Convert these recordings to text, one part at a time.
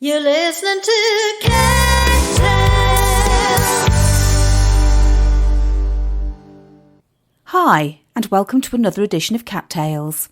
You're listening to Cat Tales. Hi, and welcome to another edition of Cat Tales.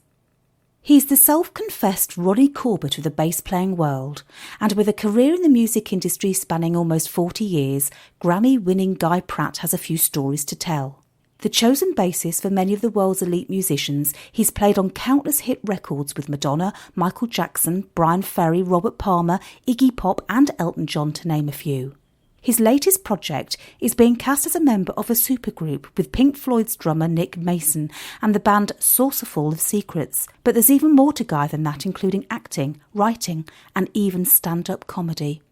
He's the self-confessed Ronnie Corbett of the bass-playing world, and with a career in the music industry spanning almost 40 years, Grammy-winning Guy Pratt has a few stories to tell. The chosen bassist for many of the world's elite musicians, he's played on countless hit records with Madonna, Michael Jackson, Bryan Ferry, Robert Palmer, Iggy Pop and Elton John, to name a few. His latest project is being cast as a member of a supergroup with Pink Floyd's drummer Nick Mason and the band Saucerful of Secrets. But there's even more to Guy than that, including acting, writing and even stand-up comedy.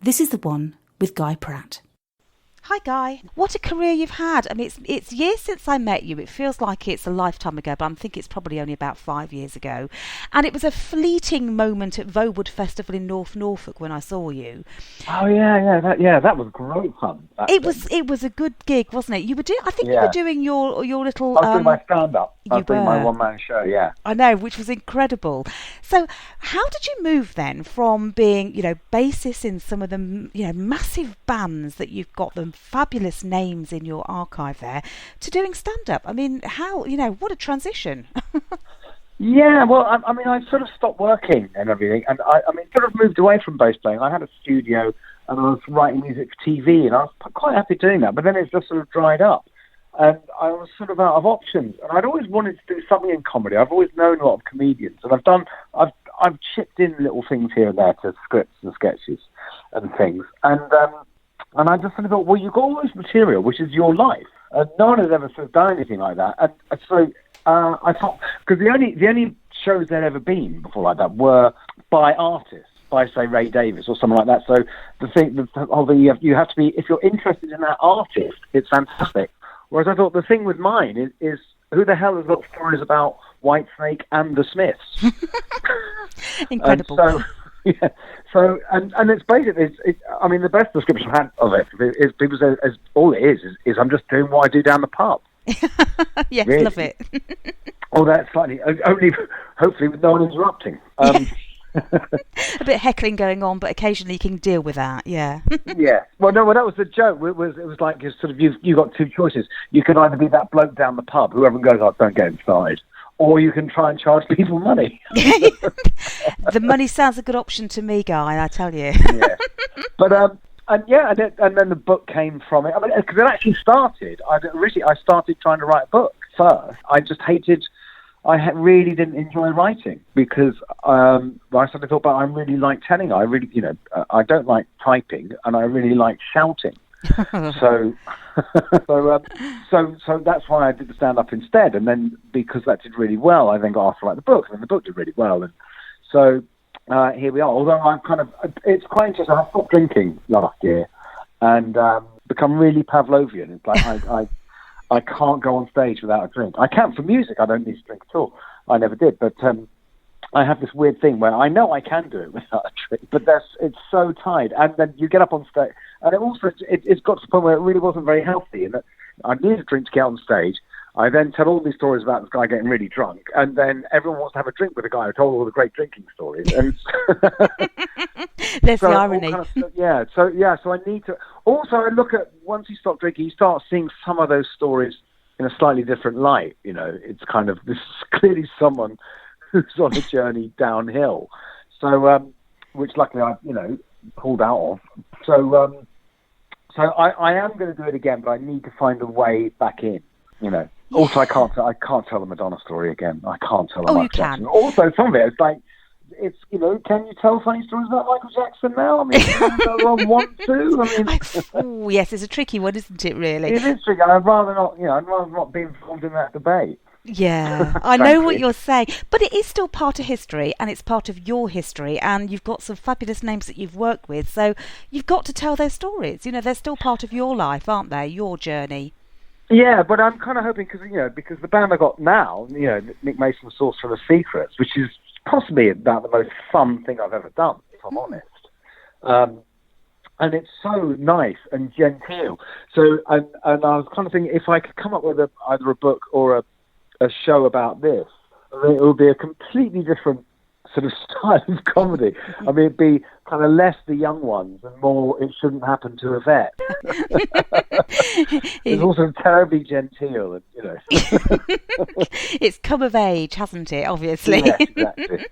This is the one with Guy Pratt. Hi Guy, what a career you've had. I mean, it's years since I met you. It feels like it's a lifetime ago, but I think it's probably only about 5 years ago. And it was a fleeting moment at Vowood Festival in North Norfolk when I saw you. Oh that was great fun. It was a good gig, wasn't it? You were doing, I think you were doing your little. I was doing my stand-up. I was doing my were. one-man show. Yeah. I know, which was incredible. So, how did you move then from being, bassist in some of the, massive bands that you've got them fabulous names in your archive there, to doing stand-up? I mean, how, what a transition. Yeah, well, I sort of stopped working and everything, and I sort of moved away from bass playing. I had a studio, and I was writing music for TV, and I was quite happy doing that, but then it just sort of dried up, and I was sort of out of options, and I'd always wanted to do something in comedy. I've always known a lot of comedians, and I've chipped in little things here and there to scripts and sketches and things, and I just sort of thought, well, you've got all this material, which is your life, and no one has ever sort of done anything like that, and so I thought, because the only shows there'd ever been before like that were by artists, by say Ray Davies or something like that. So the whole thing, you have to be, if you're interested in that artist, it's fantastic. Whereas I thought the thing with mine is who the hell has got stories about Whitesnake and the Smiths? And Incredible. so, yeah. So and it's basically the best description I've had of it is people say all it is I'm just doing what I do down the pub. Yes, really. Love it. Oh, that's slightly only hopefully with no one interrupting. A bit heckling going on, but occasionally you can deal with that. Yeah. Yeah. Well, that was the joke. It was like you got two choices. You can either be that bloke down the pub who everyone goes, "Oh, don't get inside," or you can try and charge people money. The money sounds a good option to me, Guy, I tell you. Yeah. But and then the book came from it. I mean, because it actually started. I started trying to write a book first. I really didn't enjoy writing because I suddenly thought, but I really like telling. I really, I don't like typing, and I really like shouting. So that's why I did the stand-up instead. And then because that did really well, I then got asked to write the book, and the book did really well. And so here we are. Although it's quite interesting. I stopped drinking last year and become really Pavlovian. It's like I can't go on stage without a drink. I can for music. I don't need to drink at all. I never did. But I have this weird thing where I know I can do it without a drink, but it's so tight. And then you get up on stage, and it's got to the point where it really wasn't very healthy. And I needed a drink to get on stage. I then tell all these stories about this guy getting really drunk, and then everyone wants to have a drink with a guy who told all the great drinking stories. And there's the irony. So I need to. Also, I look at, once you stop drinking, you start seeing some of those stories in a slightly different light. It's kind of, this is clearly someone who's on a journey downhill. So, which luckily I, pulled out of. So I am going to do it again, but I need to find a way back in. Yeah. Also, I can't tell the Madonna story again. I can't tell the Oh, Michael you can. Jackson. Also, some of it, can you tell funny stories about Michael Jackson now? I mean, I want to. Oh, yes, it's a tricky one, isn't it, really? It is tricky. I'd rather not be involved in that debate. Yeah, I know what you're saying, but it is still part of history, and it's part of your history, and you've got some fabulous names that you've worked with, so you've got to tell their stories. They're still part of your life, aren't they? Your journey. Yeah, but I'm kind of hoping because the band I got now, Nick Mason's Saucerful of Secrets, which is possibly about the most fun thing I've ever done, if I'm honest. And it's so nice and genteel. So, and I was kind of thinking, if I could come up with either a book or a show about this, it would be a completely different sort of style of comedy. I mean, it'd be kind of less the young ones and more it shouldn't happen to a vet. It's also terribly genteel, and It's come of age, hasn't it? Obviously. Yes, exactly.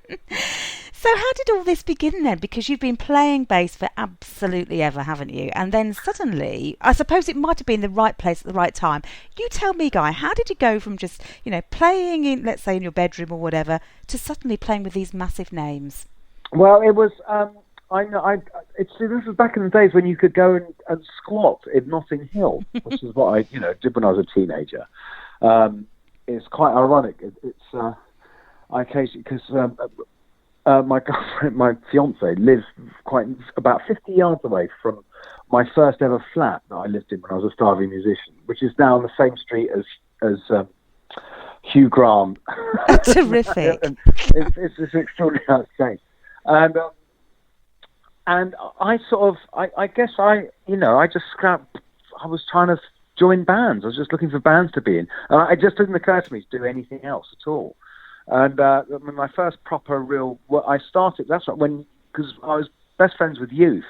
So how did all this begin then? Because you've been playing bass for absolutely ever, haven't you? And then suddenly, I suppose it might have been the right place at the right time. You tell me, Guy, how did you go from just, playing in, let's say, in your bedroom or whatever, to suddenly playing with these massive names? Well, it was. This was back in the days when you could go and squat in Notting Hill, which is what I did when I was a teenager. It's quite ironic. I occasionally, because my girlfriend, my fiance, lives about 50 yards away from my first ever flat that I lived in when I was a starving musician, which is now on the same street as Hugh Grant. Terrific. It's an extraordinary thing. And I sort of, I guess I just scrapped. I was trying to join bands. I was just looking for bands to be in. And it just didn't occur to me to do anything else at all. And my first proper I started, that's when, because I was best friends with Youth,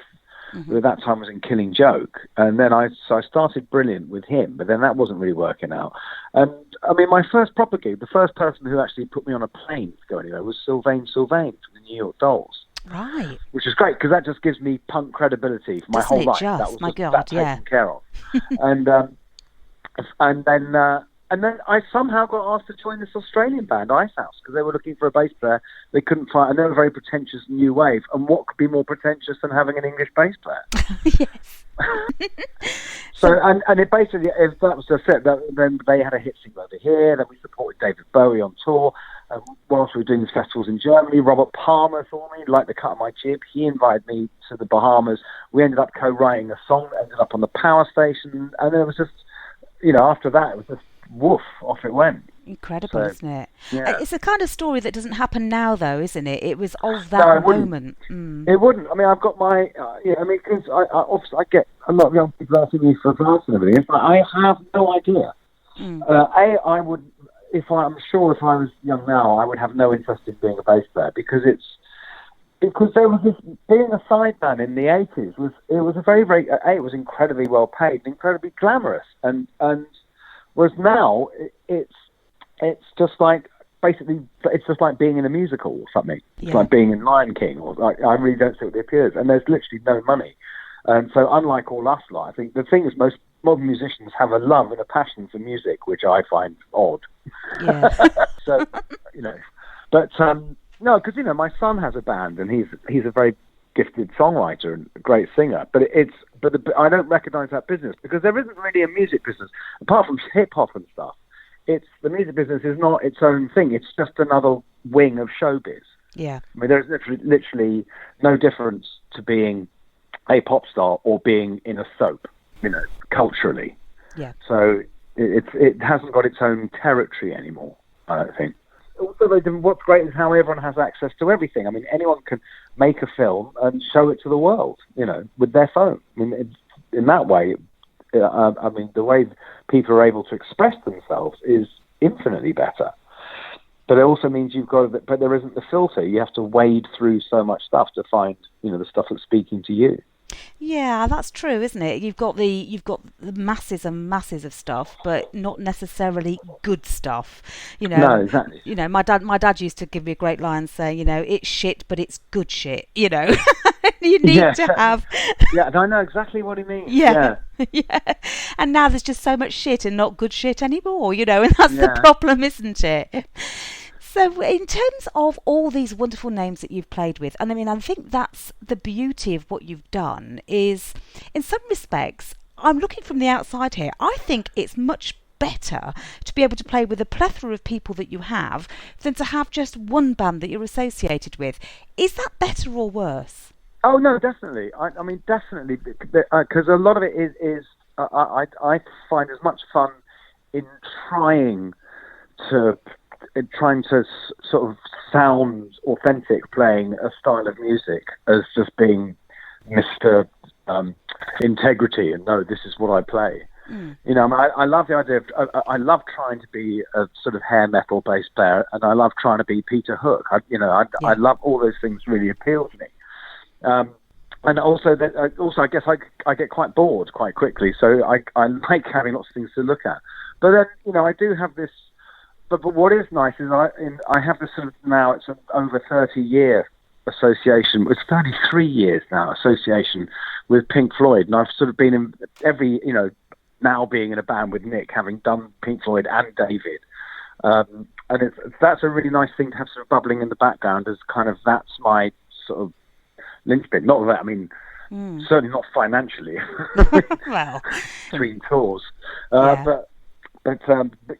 who at that time was in Killing Joke. And then I started Brilliant with him, but then that wasn't really working out. And my first proper gig, the first person who actually put me on a plane to go anywhere was Sylvain from the New York Dolls. Right. Which is great, because that just gives me punk credibility for my Doesn't whole life. Just? That was My just God, that yeah. taken care of. And then I somehow got asked to join this Australian band, Ice House, because they were looking for a bass player. They couldn't find, and they were very pretentious new wave. And what could be more pretentious than having an English bass player? Yes. So and it basically, if that was just it, then they had a hit single over here. Then we supported David Bowie on tour. Whilst we were doing these festivals in Germany, Robert Palmer saw me, liked the cut of my jib. He invited me to the Bahamas. We ended up co-writing a song that ended up on the Power Station, and it was just, after that, it was just woof, off it went. Incredible, isn't it? Yeah. It's the kind of story that doesn't happen now, though, isn't it? It was of that moment. It wouldn't. I've got my, because obviously I get a lot of young people asking me for advice and everything. It's like, I have no idea. I would, I'm sure if I was young now, I would have no interest in being a bass player, because there was this, being a sideman in the 80s it was a very, very, it was incredibly well paid, incredibly glamorous, and whereas now it's just like, basically, it's just like being in a musical or something. It's like being in Lion King, or like, I really don't see what the appeal is, and there's literally no money. And so, unlike all us lot, I think the thing is, most modern musicians have a love and a passion for music, which I find odd. Yeah. So, but no, because my son has a band, and he's a very gifted songwriter and a great singer. But I don't recognise that business, because there isn't really a music business apart from hip hop and stuff. The music business is not its own thing. It's just another wing of showbiz. Yeah. There's literally no difference to being a pop star or being in a soap, culturally. Yeah. So it hasn't got its own territory anymore, I don't think. Also, what's great is how everyone has access to everything. Anyone can make a film and show it to the world, with their phone. In that way, the way people are able to express themselves is infinitely better. But it also means but there isn't the filter. You have to wade through so much stuff to find, the stuff that's speaking to you. Yeah, that's true, isn't it? You've got the masses and masses of stuff, but not necessarily good stuff. No, exactly. My dad used to give me a great line saying, it's shit, but it's good shit. You need to have. Yeah, and I know exactly what he means. Yeah. And now there's just so much shit and not good shit anymore. And that's the problem, isn't it? So in terms of all these wonderful names that you've played with, and I think that's the beauty of what you've done is, in some respects, I'm looking from the outside here, I think it's much better to be able to play with a plethora of people that you have than to have just one band that you're associated with. Is that better or worse? Oh, no, definitely. Definitely, because a lot of it is I find as much fun in trying to sort of sound authentic playing a style of music as just being Mr. Integrity and no, this is what I play. I love the idea of, I love trying to be a sort of hair metal bass player, and I love trying to be Peter Hook. I love all those things, really appeal to me. And also, I guess I get quite bored quite quickly, so I like having lots of things to look at. But then, you know, I do have this. But what is nice is I have this sort of now. It's an over 30-year association. It's 33 years now association with Pink Floyd, and I've sort of been in every, you know, now being in a band with Nick, having done Pink Floyd and David. And that's a really nice thing to have sort of bubbling in the background as kind of that's my sort of linchpin. Not that, I mean, certainly not financially. Well, between tours, yeah. but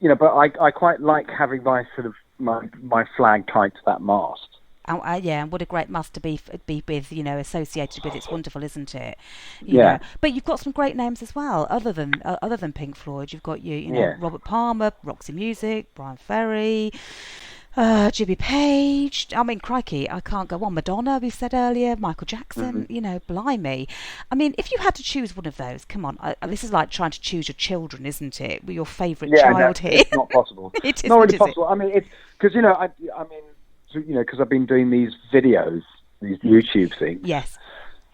you know, but I quite like having my sort of my flag tied to that mast. Oh, yeah, and what a great must to be with, you know, associated with. It's wonderful, isn't it? You Yeah. know. But you've got some great names as well, other than Pink Floyd. You've got you know, Yeah. Robert Palmer, Roxy Music, Bryan Ferry, Jimmy Page. I mean, crikey, I can't go on. Madonna, we said earlier, Michael Jackson. You know, blimey. I mean, if you had to choose one of those, come on, this is like trying to choose your children, isn't it? Your favourite child here. It's not possible. It isn't, not really is possible. I mean, it's because, you know, I mean, you know, because I've been doing these videos, these YouTube things. Yes.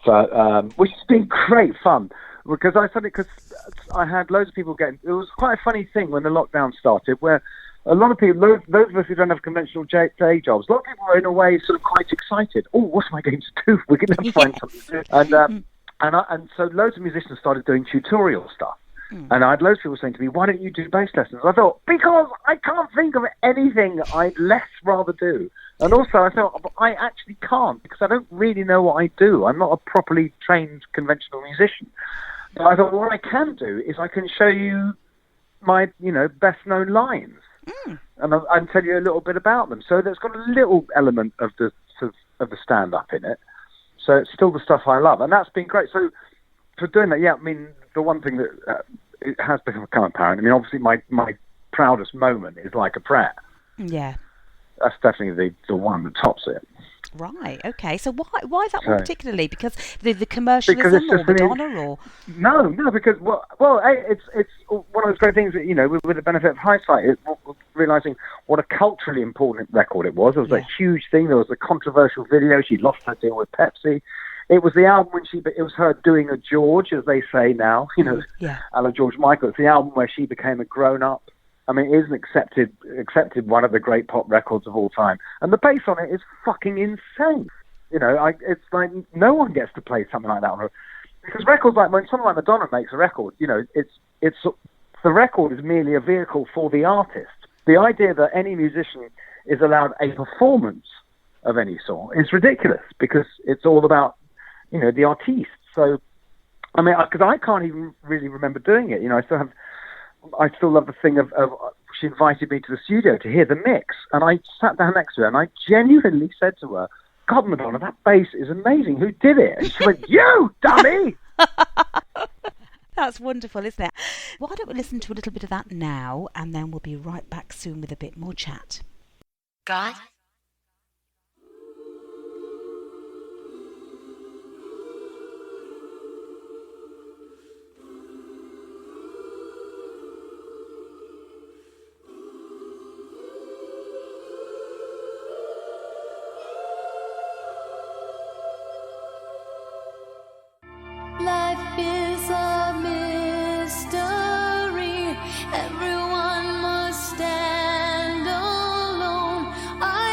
So, which has been great fun, because I had loads of people getting. It was quite a funny thing when the lockdown started, where a lot of people, those of us who don't have conventional day jobs, a lot of people were in a way sort of quite excited. Oh, what am I going to do? We're going to find something to do. And so loads of musicians started doing tutorial stuff. And I had loads of people saying to me, why don't you do bass lessons? I thought, because I can't think of anything I'd less rather do. And also I thought, I actually can't, because I don't really know what I do. I'm not a properly trained conventional musician. But I thought, what I can do is I can show you my, you know, best known lines. And tell you a little bit about them. So there's got a little element of the stand-up in it. So it's still the stuff I love. And that's been great. So for doing that, yeah, I mean, the one thing that it has become apparent, I mean, obviously my proudest moment is Like a Prayer. Yeah. That's definitely the one that tops it. Right. Okay. So why that one So- particularly? Because the commercialism or Madonna or No, because it's one of those great things that, you know, with the benefit of hindsight, realizing what a culturally important record it was. It was a huge thing. There was a controversial video. She lost her deal with Pepsi. It was the album when it was her doing a George, as they say now, you know, a la George Michael. It's the album where she became a grown-up. I mean, it is an accepted one of the great pop records of all time. And the bass on it is fucking insane. You know, it's like no one gets to play something like that on because records like when someone like Madonna makes a record, you know, it's the record is merely a vehicle for the artist. The idea that any musician is allowed a performance of any sort is ridiculous, because it's all about, you know, the artiste. So, I mean, because I can't even really remember doing it. You know, I still love the thing of she invited me to the studio to hear the mix, and I sat down next to her and I genuinely said to her, God, Madonna, that bass is amazing. Who did it? And she went, you, dummy! That's wonderful, isn't it? Why don't we listen to a little bit of that now, and then we'll be right back soon with a bit more chat. God? Life is a mystery. Everyone must stand alone. I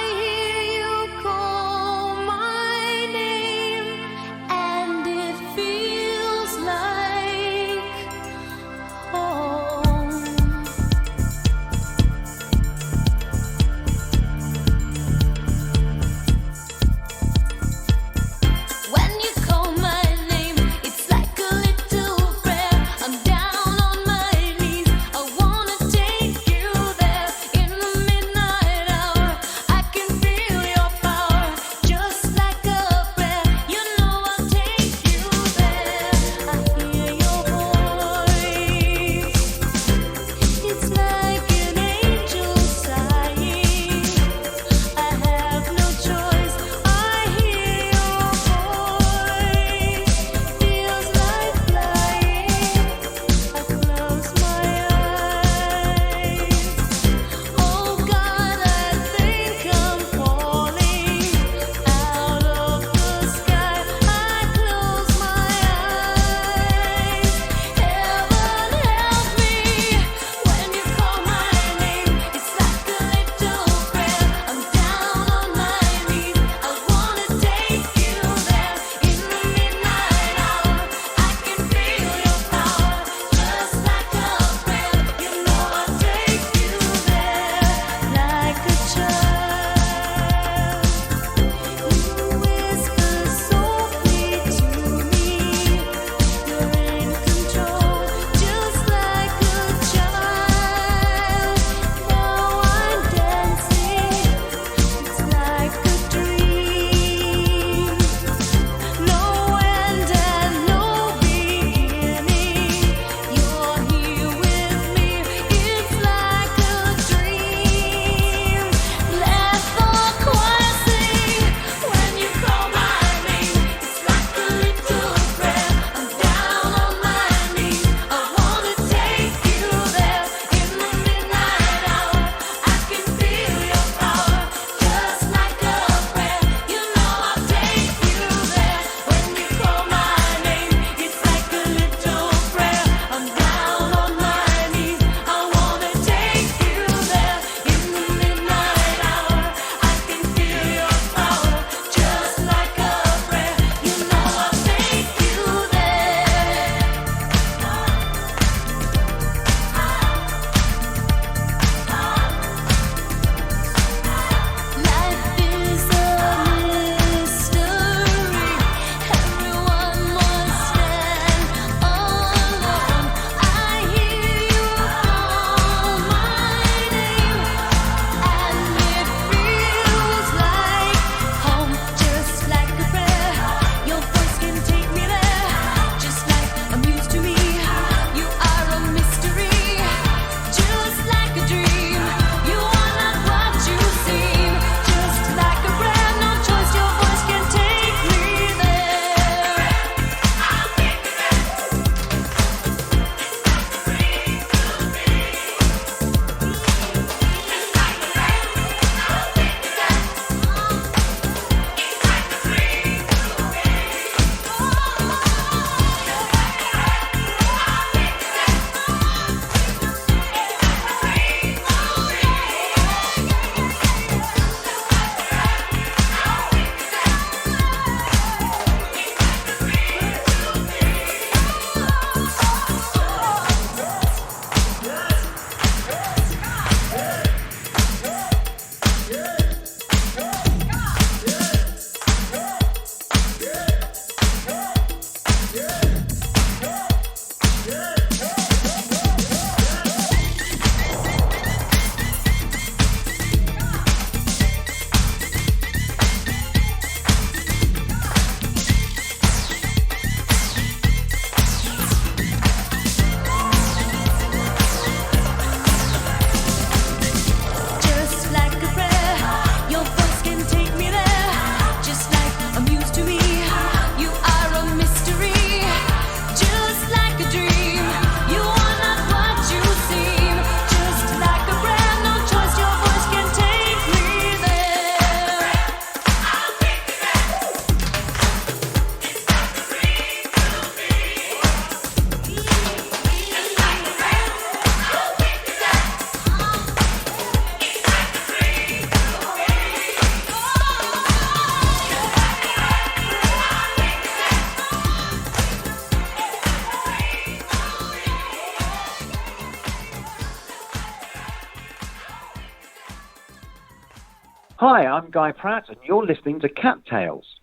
Hi, I'm Guy Pratt, and you're listening to Cattails.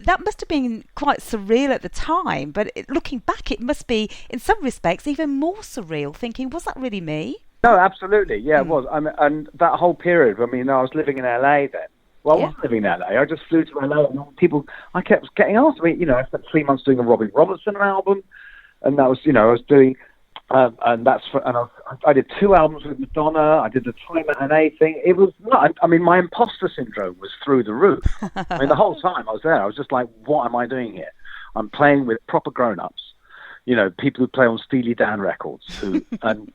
That must have been quite surreal at the time, but looking back, it must be, in some respects, even more surreal, thinking, was that really me? No, absolutely. Yeah, it was. And that whole period, I mean, I was living in LA then. Well, I wasn't living in LA. I just flew to LA, and I kept getting asked. I mean, I spent 3 months doing a Robbie Robertson album, and that was, I was doing, I did 2 albums with Madonna. I did the Time at NA thing. It was not. I mean, my imposter syndrome was through the roof. I mean, the whole time I was there, I was just like, what am I doing here? I'm playing with proper grown-ups, people who play on Steely Dan records, and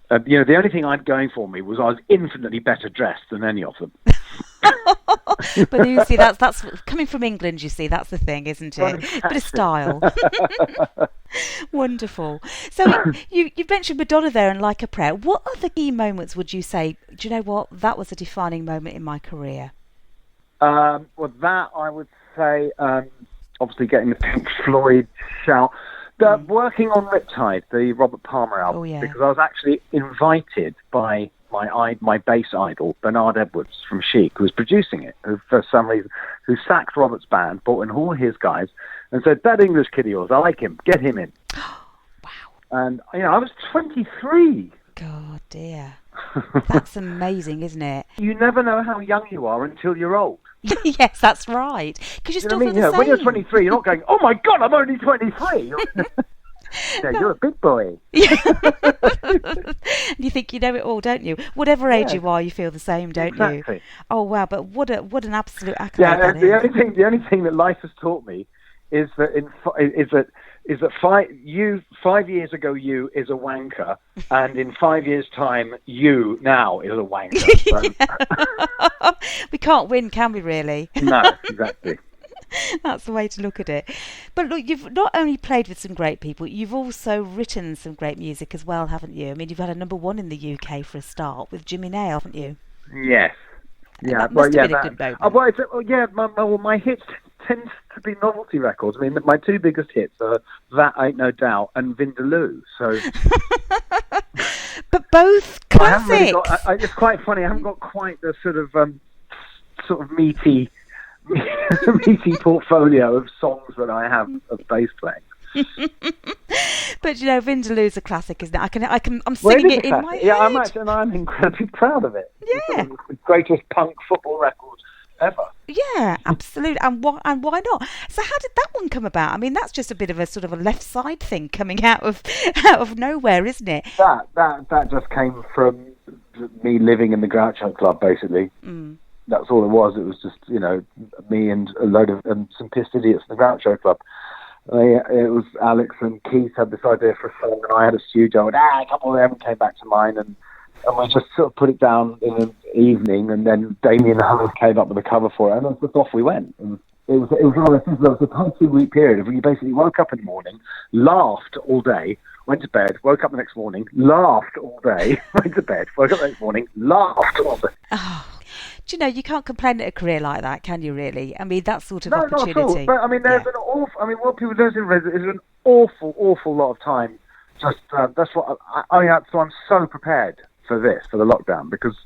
the only thing I'd going for me was I was infinitely better dressed than any of them. But you see, that's coming from England. You see, that's the thing, isn't it? Bit of style. Wonderful. So you mentioned Madonna there and Like a Prayer. What other key moments would you say? Do you know what? That was a defining moment in my career. Well, that I would say, obviously getting the Pink Floyd shout. Working on Riptide, the Robert Palmer album, because I was actually invited by my bass idol, Bernard Edwards from Chic, who was producing it, who for some reason, who sacked Robert's band, brought in all his guys, and said, that English kid of yours, I like him, get him in. Wow. And, I was 23. God, dear. That's amazing, isn't it? You never know how young you are until you're old. Yes, that's right. Because you still feel the same. When you're 23, you're not going, oh my God, I'm only 23. You're a big boy. You think you know it all, don't you? Whatever age you are, you feel the same, don't you? Oh wow! But what an absolute accolade! Yeah, the only thing that life has taught me is that 5 years ago you is a wanker, and in 5 years' time you now is a wanker. So. We can't win, can we? Really? No, exactly. That's the way to look at it. But look, you've not only played with some great people, you've also written some great music as well, haven't you? I mean, you've had a #1 in the UK for a start with Jimmy Nail, haven't you? Yes. Yeah, that must have been a good moment. My hits tend to be novelty records. I mean, my 2 biggest hits are That Ain't No Doubt and Vindaloo. So, but both classics. It's quite funny. I haven't got quite the sort of meaty portfolio of songs that I have of bass playing. But Vindaloo's a classic, isn't it? I'm singing it in my head. Yeah, I'm incredibly proud of it. Yeah, it's the greatest punk football record ever. Yeah, absolutely. And why not? So how did that one come about? I mean, that's just a bit of a sort of a left side thing coming out of nowhere, isn't it? That just came from me living in the Groucho Club, basically. Mm. That's all it was. It was just, me and a load of some pissed idiots in the Groucho Club. It was Alex and Keith had this idea for a song, and I had a studio, and a couple of them came back to mine, and we just sort of put it down in an evening, and then Damien Hull came up with a cover for it, and just off we went. And it was a 2-week period where you basically woke up in the morning, laughed all day, went to bed, woke up the next morning, laughed all day, went to bed, woke up the next morning, laughed all day. Oh. Do you can't complain at a career like that, can you really? I mean, that sort of opportunity. No, not at all. But I mean, there's what people do is an awful lot of time. Just that's what so I'm so prepared for this, for the lockdown, because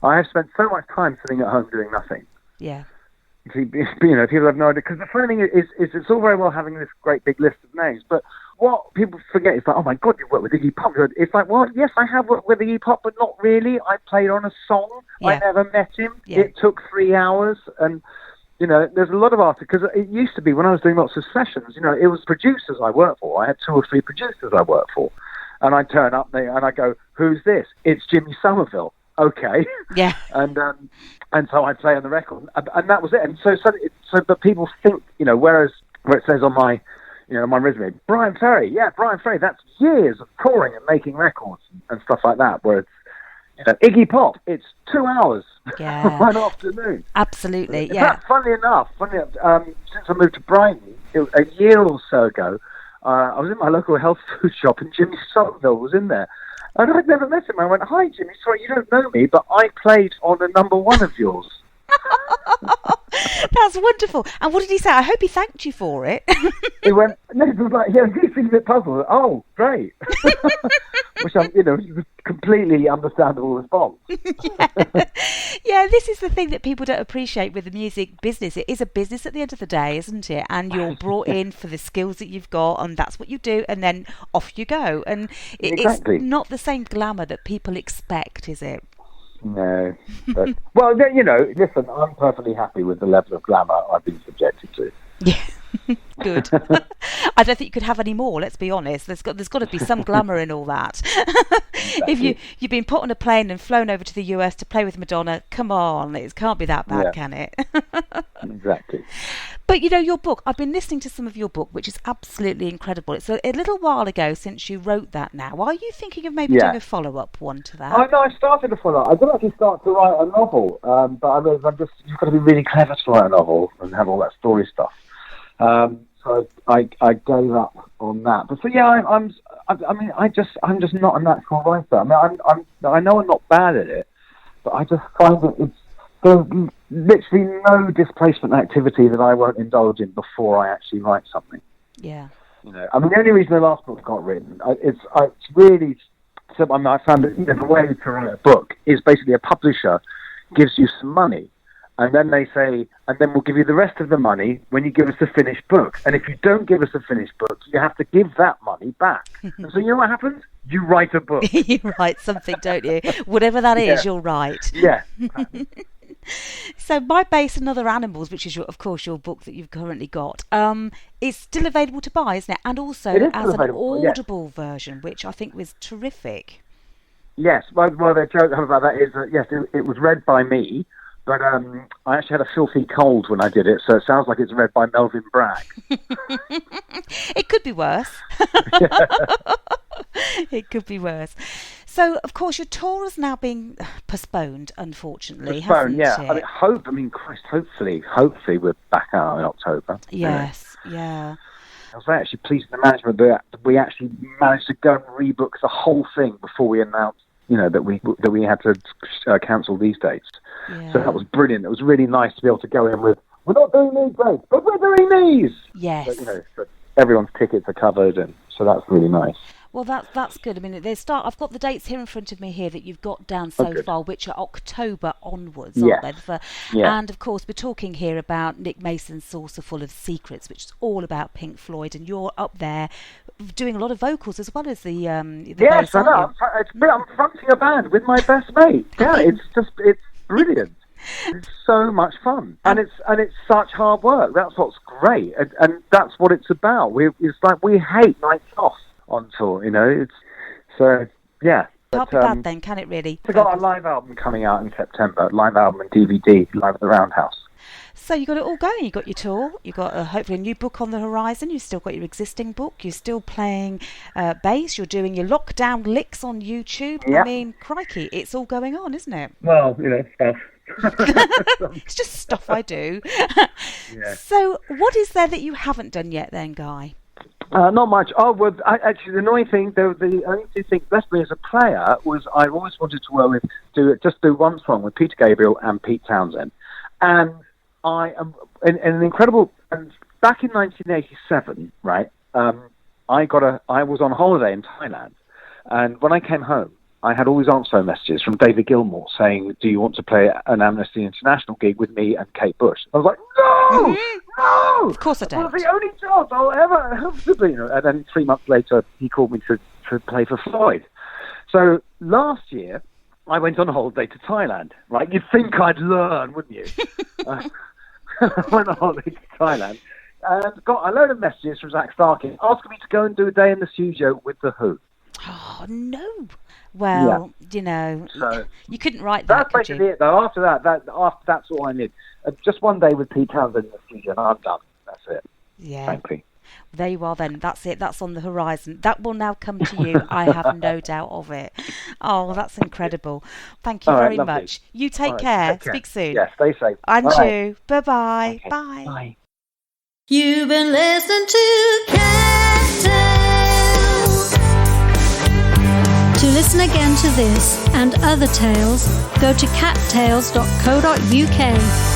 I have spent so much time sitting at home doing nothing. Yeah. People have no idea. Because the funny thing is it's all very well having this great big list of names, but what people forget is like, oh my God, you worked with Iggy Pop. It's like, well, yes, I have worked with Iggy Pop, but not really. I played on a song. Yeah. I never met him. Yeah. It took 3 hours. And, there's a lot of artists, because it used to be when I was doing lots of sessions, it was producers I worked for. I had 2 or 3 producers I worked for. And I'd turn up there and I go, who's this? It's Jimmy Somerville. Okay. Yeah. And so I'd play on the record. And that was it. And so but people think, where it says on my resume, Bryan Ferry. Yeah, Bryan Ferry. That's years of touring and making records and stuff like that. Where it's, Iggy Pop. It's 2 hours. Yeah. One afternoon. Absolutely. In Yeah. fact, funnily enough, since I moved to Brighton, a year or so ago, I was in my local health food shop and Jimmy Somerville was in there. And I'd never met him. I went, hi, Jimmy. Sorry, you don't know me, but I played on a #1 of yours. That's wonderful. And what did he say? I hope he thanked you for it. He went, no, he was like, yeah, he seemed a bit puzzled. Oh, great. Which, is a completely understandable response. Yeah, this is the thing that people don't appreciate with the music business. It is a business at the end of the day, isn't it? And you're brought in for the skills that you've got, and that's what you do, and then off you go. And Exactly. it's not the same glamour that people expect, is it? No. But, well, listen, I'm perfectly happy with the level of glamour I've been subjected to. Yeah. Good. I don't think you could have any more, let's be honest. There's got to be some glamour in all that. Exactly. If you've been put on a plane and flown over to the US to play with Madonna, come on, it can't be that bad, can it? Exactly. But your book, I've been listening to some of your book, which is absolutely incredible. It's a little while ago since you wrote that now. Are you thinking of maybe doing a follow-up one to that? I started to follow up. I didn't actually start to write a novel, but you've got to be really clever to write a novel and have all that story stuff. So I gave up on that. But so I'm just not a natural writer. I mean, I know I'm not bad at it, but I just find that there's literally no displacement activity that I won't indulge in before I actually write something. Yeah. I mean, the only reason the last book got written, it's really. So, I found that the way to write a book is basically a publisher gives you some money. And then they say, and then we'll give you the rest of the money when you give us a finished book. And if you don't give us a finished book, you have to give that money back. And so you know what happens? You write a book. You write something, don't you? Whatever that is, you'll write. Yeah. So My Bass and Other Animals, which is, of course, your book that you've currently got, is still available to buy, isn't it? And also as an Audible version, which I think was terrific. Yes. Well, the joke about that is that, yes, it was read by me. But I actually had a filthy cold when I did it, so it sounds like it's read by Melvin Bragg. It could be worse. It could be worse. So, of course, your tour is now being postponed, unfortunately, hasn't it? Hopefully we're back out in October. Yes, yeah. I was actually pleased with the management that we actually managed to go and rebook the whole thing before we announced, that we had to cancel these dates. Yeah. So that was brilliant. It was really nice to be able to go in with, we're not doing these dates, but we're doing these. Yes. But everyone's tickets are covered, and so that's really nice. Well, that's good. I mean, I've got the dates here in front of me here that you've got down so far, which are October onwards, aren't they? And of course, we're talking here about Nick Mason's Saucerful of Secrets, which is all about Pink Floyd, and you're up there doing a lot of vocals as well as the yes, bass, I know. I'm fronting a band with my best mate. Yeah, it's brilliant. It's so much fun, and it's such hard work. That's what's great, and that's what it's about. It's like we hate nights off on tour, It's so yeah. Can't be bad then, can it really? We've got a live album coming out in September. Live album and DVD, live at the Roundhouse. So you got it all going. You got your tour. You got hopefully a new book on the horizon. You've still got your existing book. You're still playing bass. You're doing your lockdown licks on YouTube. Yep. I mean, crikey, it's all going on, isn't it? Well, stuff. It's just stuff I do. Yeah. So what is there that you haven't done yet then, Guy? Not much. Oh, well, actually, the annoying thing, the only two things left me as a player was I always wanted to work with, do one song with Peter Gabriel and Pete Townsend. And I am, an incredible, and back in 1987, right, I was on holiday in Thailand. And when I came home, I had all these answer messages from David Gilmour saying, do you want to play an Amnesty International gig with me and Kate Bush? I was like, no! No! Of course I don't. It's the only job I'll ever have to be. And then 3 months later, he called me to play for Floyd. So last year, I went on holiday to Thailand, right? You'd think I'd learn, wouldn't you? I went on holiday to Thailand and got a load of messages from Zach Starkey asking me to go and do a day in the studio with The Who. Oh, no. Well, so you couldn't write that, that's basically it, though. After that's all I need. Just one day with Pete Townsend in the studio, and I'm done. That's it. Yeah. Frankly. There you are then. That's it. That's on the horizon. That will now come to you. I have no doubt of it. Oh, that's incredible. Thank you very much. You take care. Speak soon. Yeah, stay safe. And Bye. you. Bye-bye. Okay. Bye. Bye. You've been listening to Cat Tales. To listen again to this and other tales, go to cattales.co.uk.